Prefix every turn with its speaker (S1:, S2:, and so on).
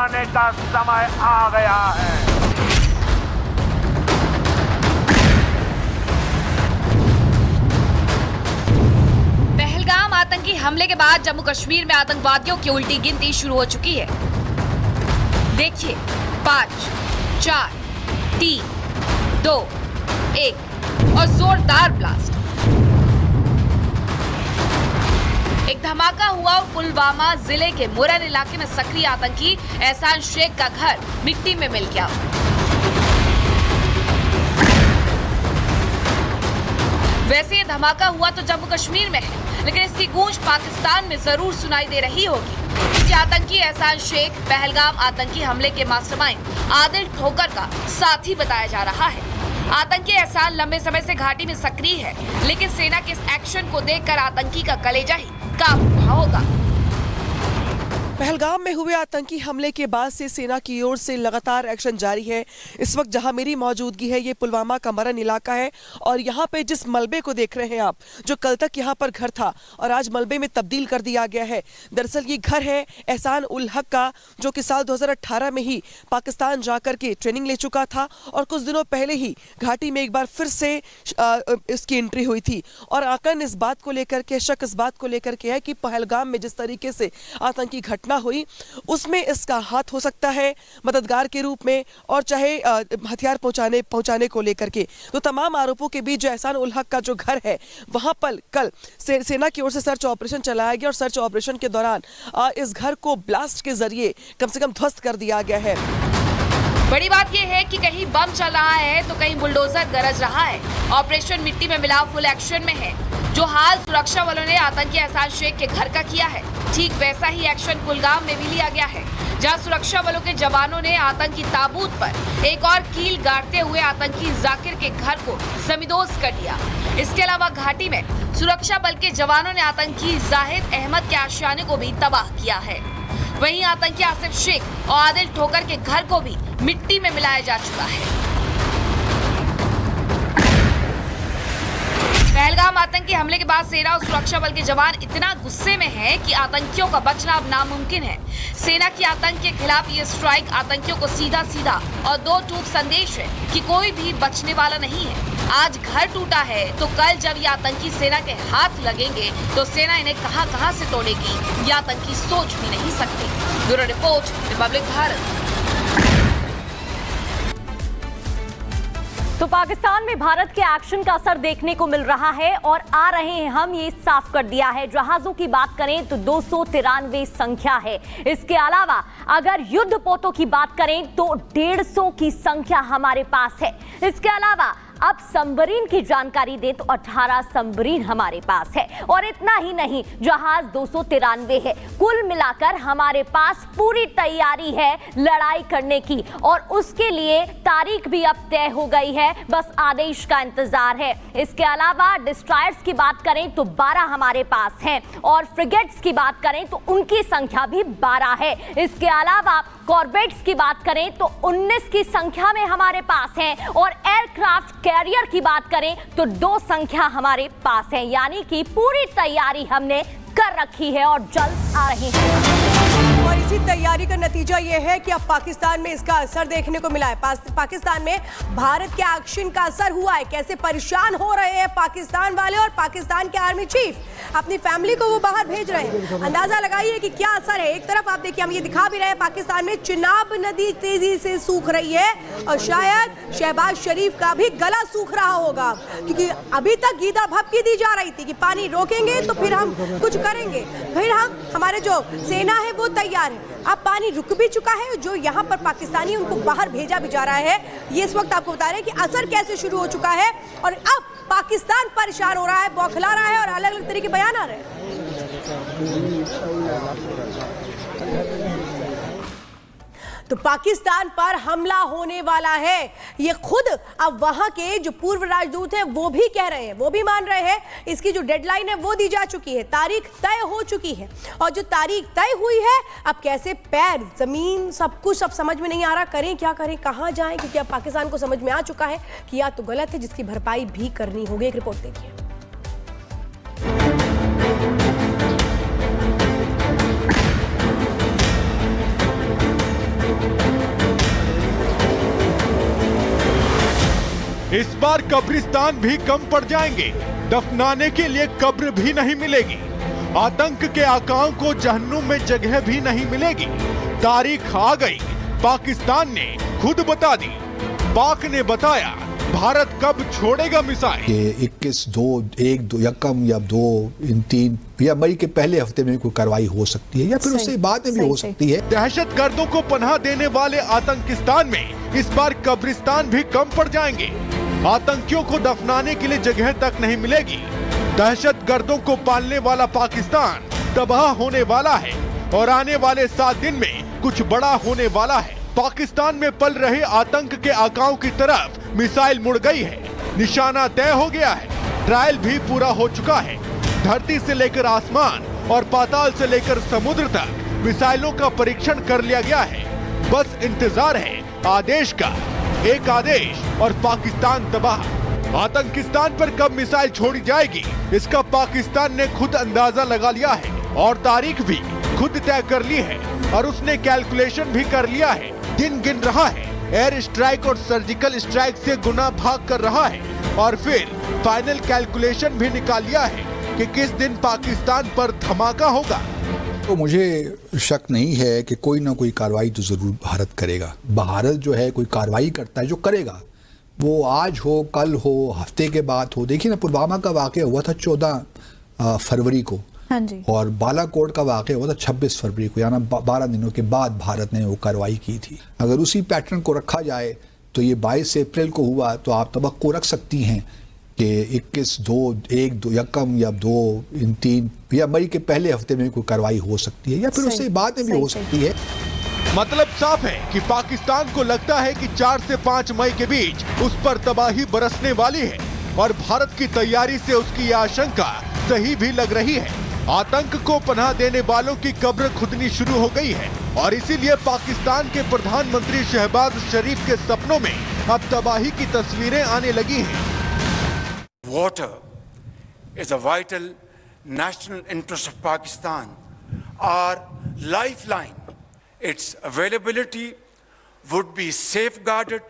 S1: दिखाने का समय आ गया है।
S2: पहलगाम आतंकी हमले के बाद जम्मू कश्मीर में आतंकवादियों की उल्टी गिनती शुरू हो चुकी है। देखिए 5, 4, 3, 2, 1 और जोरदार ब्लास्ट। एक धमाका हुआ पुलवामा जिले के मुरन इलाके में सक्रिय आतंकी एहसान शेख का घर मिट्टी में मिल गया। वैसे ये धमाका हुआ तो जम्मू कश्मीर में है, लेकिन इसकी गूंज पाकिस्तान में जरूर सुनाई दे रही होगी। आतंकी एहसान शेख पहलगाम आतंकी हमले के मास्टरमाइंड आदिल ठोकर का साथी बताया जा रहा है। आतंकी एहसान लंबे समय से घाटी में सक्रिय है, लेकिन सेना के इस एक्शन को देखकर आतंकी का कलेजा ही कांप उठा होगा।
S3: पहलगाम में हुए आतंकी हमले के बाद से सेना की ओर से लगातार एक्शन जारी है। इस वक्त जहां मेरी मौजूदगी है, ये पुलवामा का मरन इलाका है और यहाँ पे जिस मलबे को देख रहे हैं आप, जो कल तक यहाँ पर घर था और आज मलबे में तब्दील कर दिया गया है। दरअसल ये घर है एहसान उल हक का, जो कि साल 2018 में ही पाकिस्तान जाकर के ट्रेनिंग ले चुका था और कुछ दिनों पहले ही घाटी में एक बार फिर से इसकी एंट्री हुई थी। और आकलन इस बात को लेकर के, शक इस बात को लेकर के है कि पहलगाम में जिस तरीके से आतंकी घटना हुई उसमें इसका हाथ हो सकता है मददगार के रूप में, और चाहे हथियार पहुंचाने को लेकर के। तो तमाम आरोपों के बीच जो एहसान उल हक का जो घर है वहां पर कल सेना की ओर से सर्च ऑपरेशन चलाया गया और सर्च ऑपरेशन के दौरान इस घर को ब्लास्ट के जरिए कम से कम ध्वस्त कर दिया गया है।
S2: बड़ी बात यह है कि कहीं बम चल रहा है तो कहीं बुलडोजर गरज रहा है। ऑपरेशन मिट्टी में मिलाव फुल एक्शन में है। जो हाल सुरक्षा वालों ने आतंकी एहसान शेख के घर का किया है, ठीक वैसा ही एक्शन कुलगाम में भी लिया गया है, जहां सुरक्षा बलों के जवानों ने आतंकी ताबूत पर एक और कील गाड़ते हुए आतंकी जाकिर के घर को जमींदोज कर दिया। इसके अलावा घाटी में सुरक्षा बल के जवानों ने आतंकी जाहिद अहमद के आशियाने को भी तबाह किया है। वहीं आतंकी आसिफ शेख और आदिल ठोकर के घर को भी मिट्टी में मिलाया जा चुका है। पहलगाम आतंकी हमले के बाद सेना और सुरक्षा बल के जवान इतना गुस्से में हैं कि आतंकियों का बचना अब नामुमकिन है। सेना की आतंक के खिलाफ ये स्ट्राइक आतंकियों को सीधा सीधा और दो टूक संदेश है कि कोई भी बचने वाला नहीं है। आज घर टूटा है तो कल जब ये आतंकी सेना के हाथ लगेंगे तो सेना इन्हें कहां से तोड़ेगी, ये आतंकी सोच भी नहीं सकते। Bureau report, Republic Bharat.
S4: तो पाकिस्तान में भारत के एक्शन का असर देखने को मिल रहा है और आ रहे हैं हम ये साफ कर दिया है। जहाजों की बात करें तो 293 संख्या है। इसके अलावा अगर युद्ध पोतों की बात करें तो 150 की संख्या हमारे पास है। इसके अलावा अब सबमरीन की जानकारी दें तो 18 सबमरीन हमारे पास है और इतना ही नहीं, जहाज 293 है। कुल मिलाकर हमारे पास पूरी तैयारी है लड़ाई करने की और उसके लिए तारीख भी अब तय हो गई है, बस आदेश का इंतजार है। इसके अलावा डिस्ट्रॉयर्स की बात करें तो 12 हमारे पास हैं और फ्रिगेट्स की बात करें तो उनकी संख्या भी 12 है। इसके अलावा कॉर्वेट्स की बात करें तो 19 की संख्या में हमारे पास हैं और एयरक्राफ्ट कैरियर की बात करें तो 2 संख्या हमारे पास है। यानी कि पूरी तैयारी हमने कर रखी है और जल्द आ रही है।
S5: और इसी तैयारी का नतीजा ये है कि अब पाकिस्तान में इसका असर देखने को मिला है। पाकिस्तान में भारत के एक्शन का असर हुआ है। कैसे परेशान हो रहे हैं पाकिस्तान वाले और पाकिस्तान के आर्मी चीफ अपनी फैमिली को वो बाहर भेज रहे हैं। अंदाजा लगाइए कि क्या असर है। एक तरफ आप देखिए, हम ये दिखा भी रहे हैं, पाकिस्तान में चिनाब नदी तेजी से सूख रही है और शायद शहबाज शरीफ का भी गला सूख रहा होगा, क्योंकि अभी तक गीदड़ भभकी दी जा रही थी कि पानी रोकेंगे तो फिर हम कुछ करेंगे, फिर हमारे जो सेना है वो तैयार है। अब पानी रुक भी चुका है, जो यहाँ पर पाकिस्तानी उनको बाहर भेजा भी जा रहा है। ये इस वक्त आपको बता रहे हैं कि असर कैसे शुरू हो चुका है और अब पाकिस्तान परेशान हो रहा है, बौखला रहा है और अलग अलग तरीके के बयान आ रहे हैं। तो पाकिस्तान पर हमला होने वाला है, ये खुद अब वहां के जो पूर्व राजदूत हैं वो भी कह रहे हैं, वो भी मान रहे हैं। इसकी जो डेडलाइन है वो दी जा चुकी है, तारीख तय हो चुकी है और जो तारीख तय हुई है अब कैसे पैर जमीन सब कुछ अब समझ में नहीं आ रहा, करें क्या करें, कहां जाएं, क्योंकि अब पाकिस्तान को समझ में आ चुका है कि या तो गलत है जिसकी भरपाई भी करनी होगी। एक रिपोर्ट देखिए।
S6: इस बार कब्रिस्तान भी कम पड़ जाएंगे, दफनाने के लिए कब्र भी नहीं मिलेगी, आतंक के आकाओं को जहन्नुम में जगह भी नहीं मिलेगी। तारीख आ गई, पाकिस्तान ने खुद बता दी, पाक ने बताया भारत कब छोड़ेगा मिसाइल।
S7: 21 यकम या 2 इन 3 या मई के पहले हफ्ते में कोई कार्रवाई हो सकती है या फिर उससे बाद में भी हो सकती है।
S6: दहशतगर्दों को पनाह देने वाले आतंकिस्तान में इस बार कब्रिस्तान भी कम पड़ जाएंगे, आतंकियों को दफनाने के लिए जगह तक नहीं मिलेगी। दहशतगर्दों को पालने वाला पाकिस्तान तबाह होने वाला है और आने वाले 7 दिन में कुछ बड़ा होने वाला है। पाकिस्तान में पल रहे आतंक के आकाओं की तरफ मिसाइल मुड़ गई है, निशाना तय हो गया है, ट्रायल भी पूरा हो चुका है। धरती से लेकर आसमान और पाताल से लेकर समुद्र तक मिसाइलों का परीक्षण कर लिया गया है। बस इंतजार है आदेश का, एक आदेश और पाकिस्तान तबाह। आतंकिस्तान पर कब मिसाइल छोड़ी जाएगी इसका पाकिस्तान ने खुद अंदाजा लगा लिया है और तारीख भी खुद तय कर ली है और उसने कैलकुलेशन भी कर लिया है, दिन गिन रहा है, एयर स्ट्राइक और सर्जिकल स्ट्राइक से गुना भाग कर रहा है और फिर फाइनल कैलकुलेशन भी निकाल लिया है कि किस दिन पाकिस्तान पर धमाका होगा।
S7: तो मुझे शक नहीं है कि कोई ना कोई कार्रवाई तो जरूर भारत करेगा। भारत जो है कोई कार्रवाई करता है, जो करेगा वो आज हो, कल हो, हफ्ते के बाद हो। देखिए ना, पुलवामा का वाक़या हुआ था 14 फरवरी को,
S8: हाँ जी, और
S7: बालाकोट का वाक़या हुआ था 26 फरवरी को, यानी 12 दिनों के बाद भारत ने वो कार्रवाई की थी। अगर उसी पैटर्न को रखा जाए तो ये 22 अप्रैल को हुआ, तो आप तवक्को रख सकती हैं कि 21 यकम या 2 इन 3 या मई के पहले हफ्ते में कोई कार्रवाई हो सकती है या फिर उससे बाद में भी हो सकती है।
S6: मतलब साफ है कि पाकिस्तान को लगता है कि 4 से 5 मई के बीच उस पर तबाही बरसने वाली है और भारत की तैयारी से उसकी यह आशंका सही भी लग रही है। आतंक को पनाह देने वालों की कब्र खुदनी शुरू हो गई है और इसीलिए पाकिस्तान के प्रधानमंत्री शहबाज शरीफ के सपनों में अब तबाही की तस्वीरें आने लगी हैं।
S9: Water is a vital national interest of Pakistan, our lifeline. Its availability would be safeguarded